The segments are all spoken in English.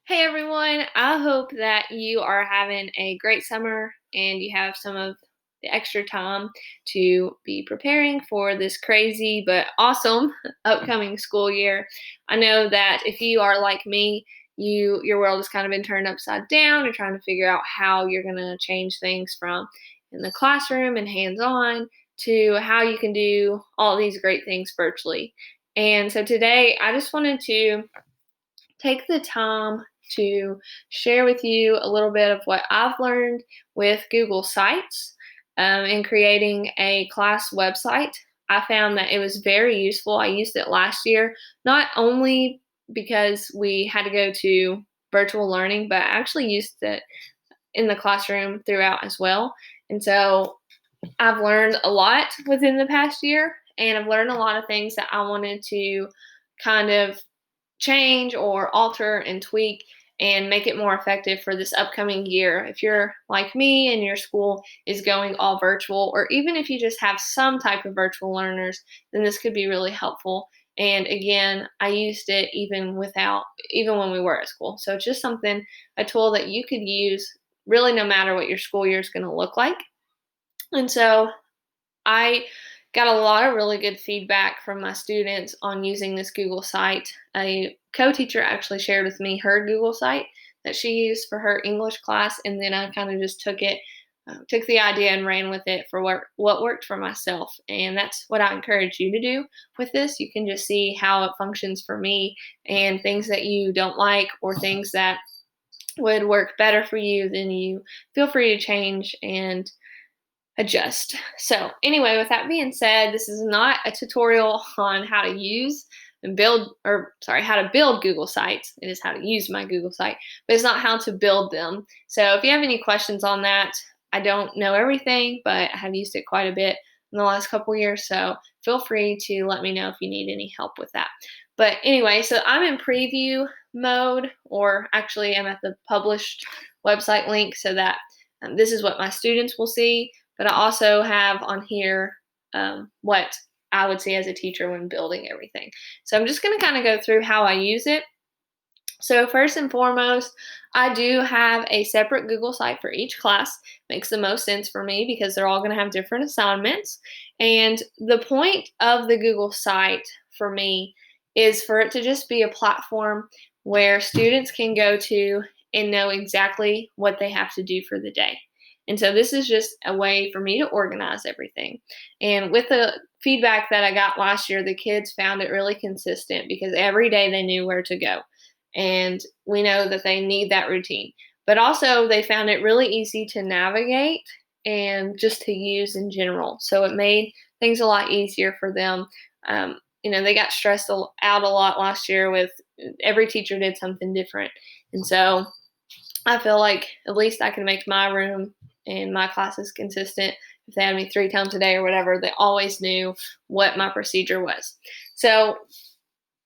Hey everyone, I hope that you are having a great summer and you have some of the extra time to be preparing for this crazy but awesome upcoming school year. I know that if you are like me, your world has kind of been turned upside down. You're trying to figure out how you're going to change things from in the classroom and hands-on to how you can do all these great things virtually. And so today I just wanted to take the time to share with you a little bit of what I've learned with Google Sites in creating a class website. I found that it was very useful. I used it last year, not only because we had to go to virtual learning, but I actually used it in the classroom throughout as well. And so I've learned a lot within the past year, and I've learned a lot of things that I wanted to kind of change or alter and tweak and make it more effective for this upcoming year. If you're like me and your school is going all virtual, or even if you just have some type of virtual learners, then this could be really helpful. And again, I used it even when we were at school. So it's just a tool that you could use really no matter what your school year is going to look like. And so I got a lot of really good feedback from my students on using this Google site. A co-teacher actually shared with me her Google site that she used for her English class, and then I kind of just took the idea and ran with it for what worked for myself. And that's what I encourage you to do with this. You can just see how it functions for me, and things that you don't like or things that would work better for you, then you feel free to change and adjust. So anyway, with that being said, this is not a tutorial on how to use and build, or sorry, how to build Google Sites. It is how to use my Google site, but it's not how to build them. So if you have any questions on that, I don't know everything, but I have used it quite a bit in the last couple years. So feel free to let me know if you need any help with that. But anyway, so I'm in preview mode, or actually I'm at the published website link so that this is what my students will see. But I also have on here what I would see as a teacher when building everything. So I'm just going to kind of go through how I use it. So first and foremost, I do have a separate Google site for each class. Makes the most sense for me because they're all going to have different assignments. And the point of the Google site for me is for it to just be a platform where students can go to and know exactly what they have to do for the day. And so this is just a way for me to organize everything. And with the feedback that I got last year, the kids found it really consistent because every day they knew where to go. And we know that they need that routine. But also, they found it really easy to navigate and just to use in general. So it made things a lot easier for them. They got stressed out a lot last year with every teacher did something different. And so I feel like at least I can make my room and my classes consistent. If they had me 3 times a day or whatever, they always knew what my procedure was. So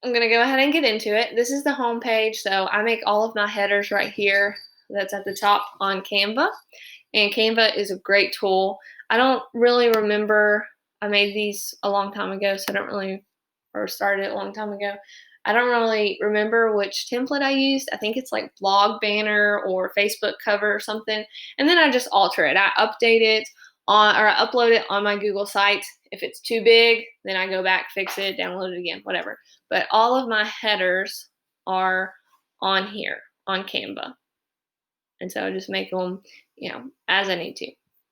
I'm going to go ahead and get into it. This is the home page. So I make all of my headers right here. That's at the top on Canva. And Canva is a great tool. I don't really remember. I made these a long time ago, so I don't really, or started a long time ago. I don't really remember which template I used. I think it's like blog banner or Facebook cover or something. And then I just alter it. I update it or I upload it on my Google site. If it's too big, then I go back, fix it, download it again, whatever. But all of my headers are on here on Canva. And so I just make them, as I need to.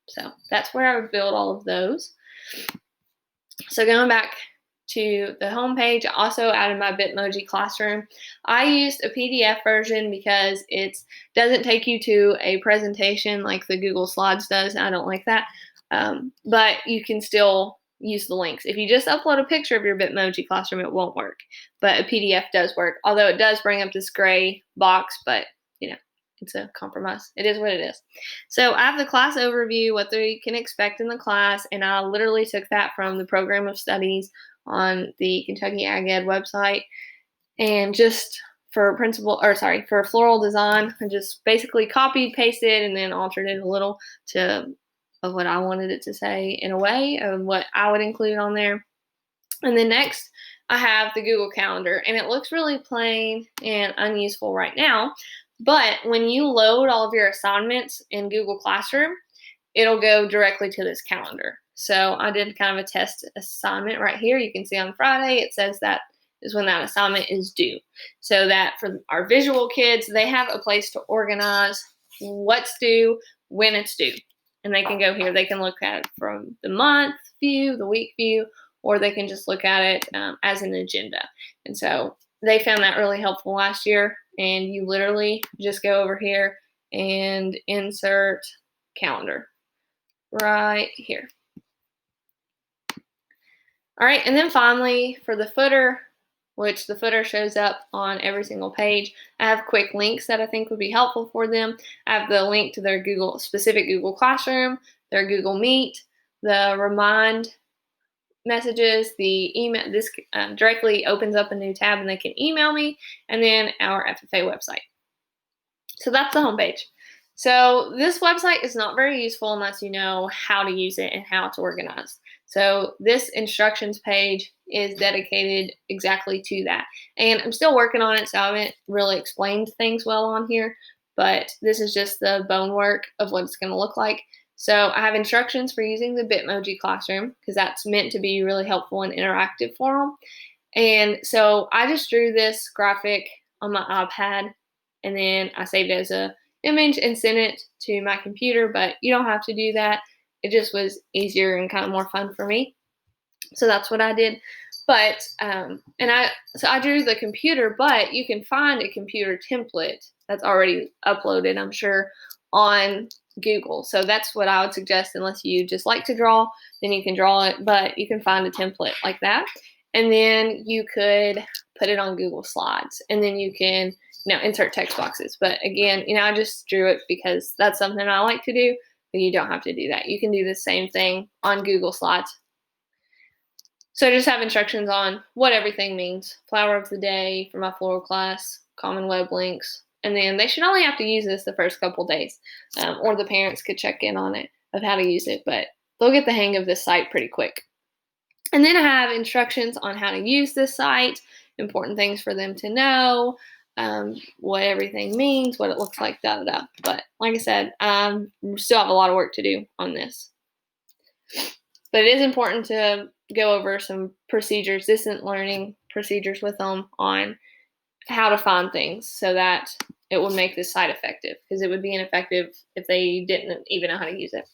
So that's where I would build all of those. So going back to the home page, I also added my Bitmoji Classroom. I used a PDF version because it doesn't take you to a presentation like the Google Slides does. I don't like that. But you can still use the links. If you just upload a picture of your Bitmoji Classroom, it won't work. But a PDF does work, although it does bring up this gray box, but it's a compromise. It is what it is. So I have the class overview, what they can expect in the class, and I literally took that from the program of studies on the Kentucky Ag Ed website. And just for floral design, I just basically copied, pasted, and then altered it a little of what I wanted it to say in a way of what I would include on there. And then next, I have the Google Calendar, and it looks really plain and unuseful right now. But when you load all of your assignments in Google Classroom, it'll go directly to this calendar. So I did kind of a test assignment right here. You can see on Friday, it says that is when that assignment is due. So that for our visual kids, they have a place to organize what's due, when it's due. And they can go here. They can look at it from the month view, the week view, or they can just look at it as an agenda. And so they found that really helpful last year. And you literally just go over here and insert calendar right here. All right, and then finally for the footer, which the footer shows up on every single page, I have quick links that I think would be helpful for them. I have the link to their specific Google Classroom, their Google Meet, the remind messages, the email. This directly opens up a new tab and they can email me, and then our FFA website. So that's the homepage. So this website is not very useful unless you know how to use it and how it's organized. So this instructions page is dedicated exactly to that. And I'm still working on it, so I haven't really explained things well on here, but this is just the bone work of what it's going to look like. So I have instructions for using the Bitmoji Classroom because that's meant to be really helpful and interactive for them. And so I just drew this graphic on my iPad, and then I saved it as a image and sent it to my computer, but you don't have to do that. It just was easier and kind of more fun for me. So that's what I did. But I drew the computer, but you can find a computer template that's already uploaded, I'm sure, on Google. So that's what I would suggest. Unless you just like to draw, then you can draw it, but you can find a template like that. And then you could put it on Google Slides, and then you can insert text boxes. But again, I just drew it because that's something I like to do, but you don't have to do that. You can do the same thing on Google Slides. So I just have instructions on what everything means. Flower of the day for my floral class, common web links, and then they should only have to use this the first couple days, or the parents could check in on it of how to use it, but they'll get the hang of this site pretty quick. And then I have instructions on how to use this site, important things for them to know, what everything means, what it looks like, da-da-da. But like I said, still have a lot of work to do on this. But it is important to go over some procedures, distant learning procedures with them on how to find things so that it would make this site effective, because it would be ineffective if they didn't even know how to use it.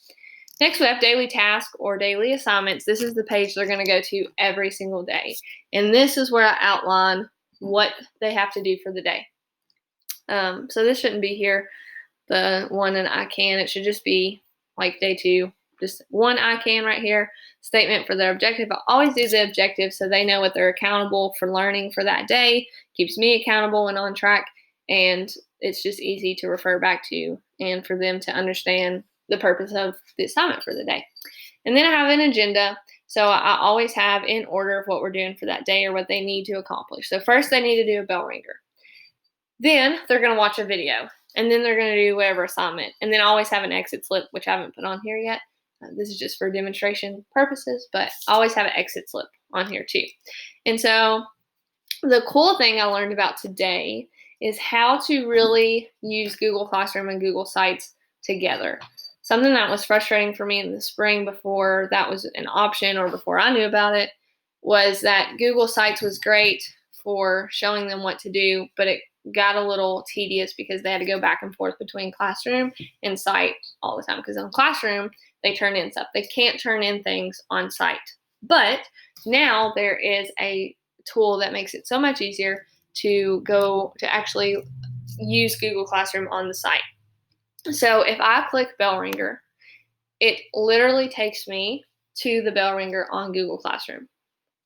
Next, we have daily tasks or daily assignments. This is the page they're going to go to every single day. And this is where I outline what they have to do for the day. So this shouldn't be here, the one in I can. It should just be like day 2, just one I can right here, statement for their objective. I always do the objective so they know what they're accountable for learning for that day, keeps me accountable and on track, and it's just easy to refer back to and for them to understand the purpose of the assignment for the day. And then I have an agenda. So I always have in order of what we're doing for that day or what they need to accomplish. So first they need to do a bell ringer. Then they're going to watch a video. And then they're going to do whatever assignment. And then I always have an exit slip, which I haven't put on here yet. This is just for demonstration purposes, but I always have an exit slip on here too. And so the cool thing I learned about today is how to really use Google Classroom and Google Sites together. Something that was frustrating for me in the spring before that was an option or before I knew about it was that Google Sites was great for showing them what to do, but it got a little tedious because they had to go back and forth between Classroom and Site all the time. Because on Classroom, they turn in stuff. They can't turn in things on Site. But now there is a tool that makes it so much easier to go to actually use Google Classroom on the site. So if I click bell ringer, it literally takes me to the bell ringer on Google Classroom.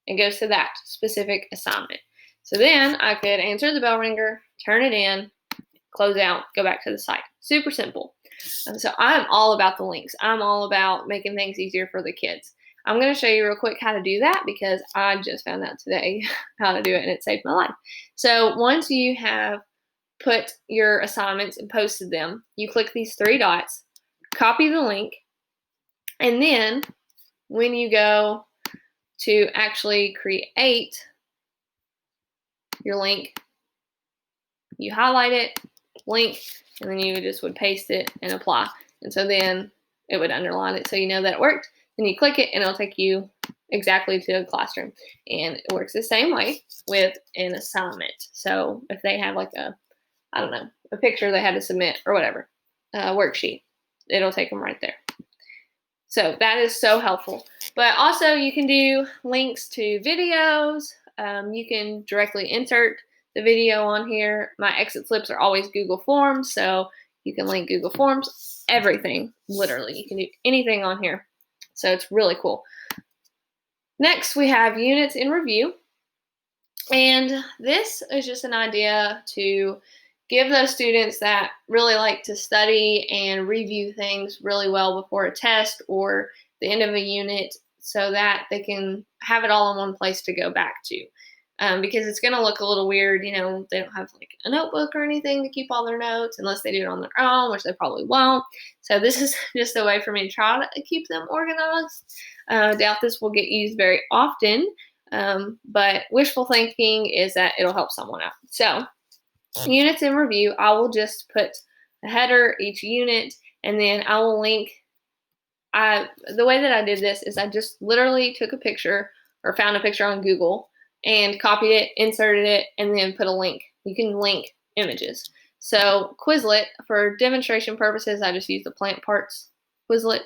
It goes to that specific assignment. So then I could answer the bell ringer, turn it in, close out, go back to the site. Super simple. So I'm all about the links. I'm all about making things easier for the kids. I'm going to show you real quick how to do that because I just found out today how to do it and it saved my life. So once you have put your assignments and posted them, you click these 3 dots, copy the link, and then when you go to actually create your link, you highlight it, link, and then you just would paste it and apply. And so then it would underline it so you know that it worked. Then you click it and it'll take you exactly to a classroom. And it works the same way with an assignment. So if they have like a, I don't know, a picture they had to submit or whatever, worksheet, it'll take them right there. So that is so helpful. But also you can do links to videos. You can directly insert the video on here. My exit slips are always Google Forms, so you can link Google Forms, everything, literally. You can do anything on here. So it's really cool. Next, we have units in review. And this is just an idea to give those students that really like to study and review things really well before a test or the end of a unit so that they can have it all in one place to go back to. Because it's going to look a little weird, they don't have like a notebook or anything to keep all their notes unless they do it on their own, which they probably won't. So this is just a way for me to try to keep them organized. I doubt this will get used very often, but wishful thinking is that it'll help someone out. So units in review, I will just put a header each unit, and then I will link. The way that I did this is I just literally took a picture or found a picture on Google and copied it, inserted it, and then put a link. You can link images. So Quizlet, for demonstration purposes, I just use the plant parts Quizlet,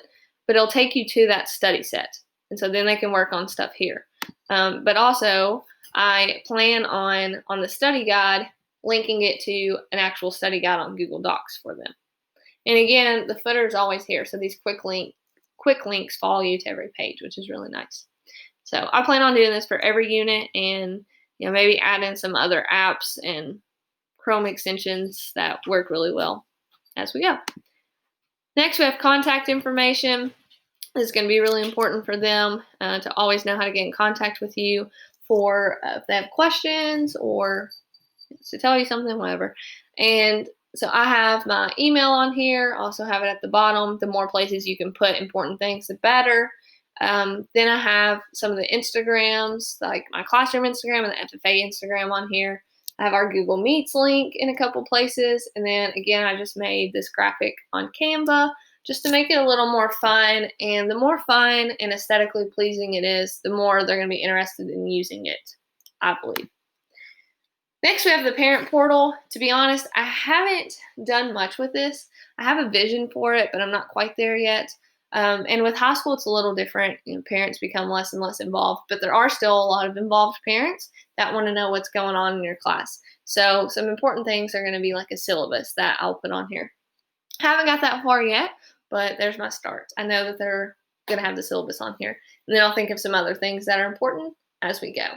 but it'll take you to that study set. And so then they can work on stuff here. But also, I plan on the study guide, linking it to an actual study guide on Google Docs for them. And again, the footer is always here. So these quick links follow you to every page, which is really nice. So I plan on doing this for every unit and maybe add in some other apps and Chrome extensions that work really well as we go. Next, we have contact information. This is going to be really important for them to always know how to get in contact with you for if they have questions or to tell you something, whatever. And so I have my email on here. Also have it at the bottom. The more places you can put important things, the better. Then I have some of the Instagrams, like my classroom Instagram and the FFA Instagram on here. I have our Google Meets link in a couple places. And then again, I just made this graphic on Canva just to make it a little more fun. And the more fun and aesthetically pleasing it is, the more they're going to be interested in using it, I believe. Next, we have the parent portal. To be honest, I haven't done much with this. I have a vision for it, but I'm not quite there yet. And with high school, it's a little different. Parents become less and less involved, but there are still a lot of involved parents that want to know what's going on in your class. So some important things are going to be like a syllabus that I'll put on here. Haven't got that far yet, but there's my start. I know that they're going to have the syllabus on here. And then I'll think of some other things that are important as we go.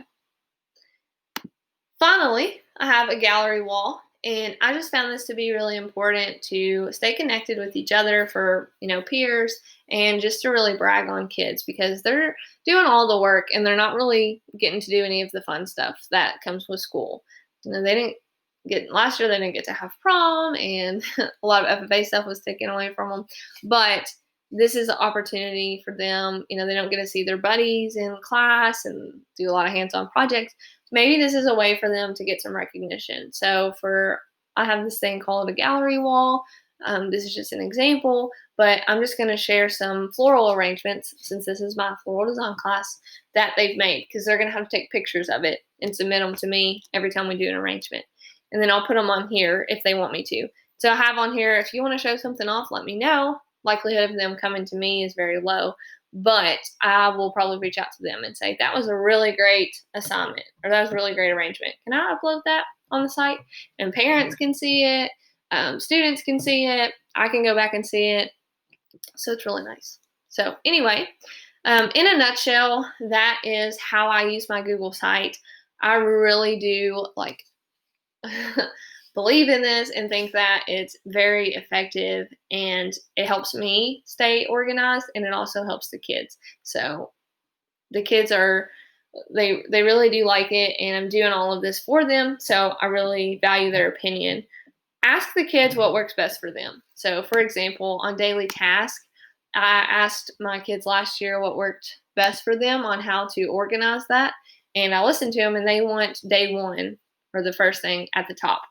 Finally, I have a gallery wall, and I just found this to be really important to stay connected with each other for, peers, and just to really brag on kids because they're doing all the work and they're not really getting to do any of the fun stuff that comes with school. Last year they didn't get to have prom, and a lot of FFA stuff was taken away from them, but this is an opportunity for them. They don't get to see their buddies in class and do a lot of hands-on projects. Maybe this is a way for them to get some recognition. So I have this thing called a gallery wall. This is just an example, but I'm just going to share some floral arrangements since this is my floral design class that they've made because they're going to have to take pictures of it and submit them to me every time we do an arrangement. And then I'll put them on here if they want me to. So I have on here, if you want to show something off, let me know. Likelihood of them coming to me is very low. But I will probably reach out to them and say, that was a really great assignment, or that was a really great arrangement. Can I upload that on the site? And parents can see it, students can see it, I can go back and see it. So it's really nice. So anyway, in a nutshell, that is how I use my Google site. I really do believe in this and think that it's very effective and it helps me stay organized and it also helps the kids. So the kids they really do like it and I'm doing all of this for them. So I really value their opinion. Ask the kids what works best for them. So for example, on daily task, I asked my kids last year what worked best for them on how to organize that. And I listened to them and they want day one or the first thing at the top.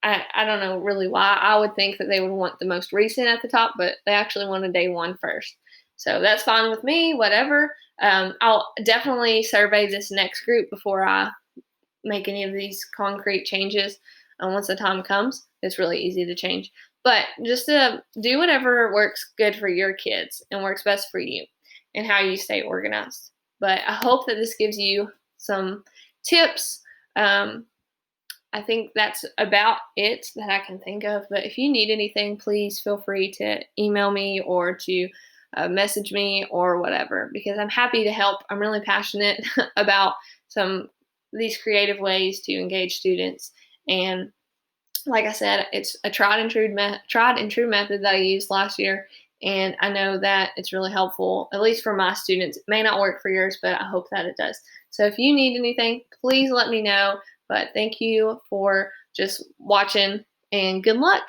I don't know really why. I would think that they would want the most recent at the top, but they actually wanted day one first. So that's fine with me, whatever. I'll definitely survey this next group before I make any of these concrete changes. Once the time comes, it's really easy to change. But just to do whatever works good for your kids and works best for you and how you stay organized. But I hope that this gives you some tips. I think that's about it that I can think of. But if you need anything, please feel free to email me or to message me or whatever, because I'm happy to help. I'm really passionate about some these creative ways to engage students. And like I said, it's a tried and true method that I used last year. And I know that it's really helpful, at least for my students. It may not work for yours, but I hope that it does. So if you need anything, please let me know. But thank you for just watching and good luck.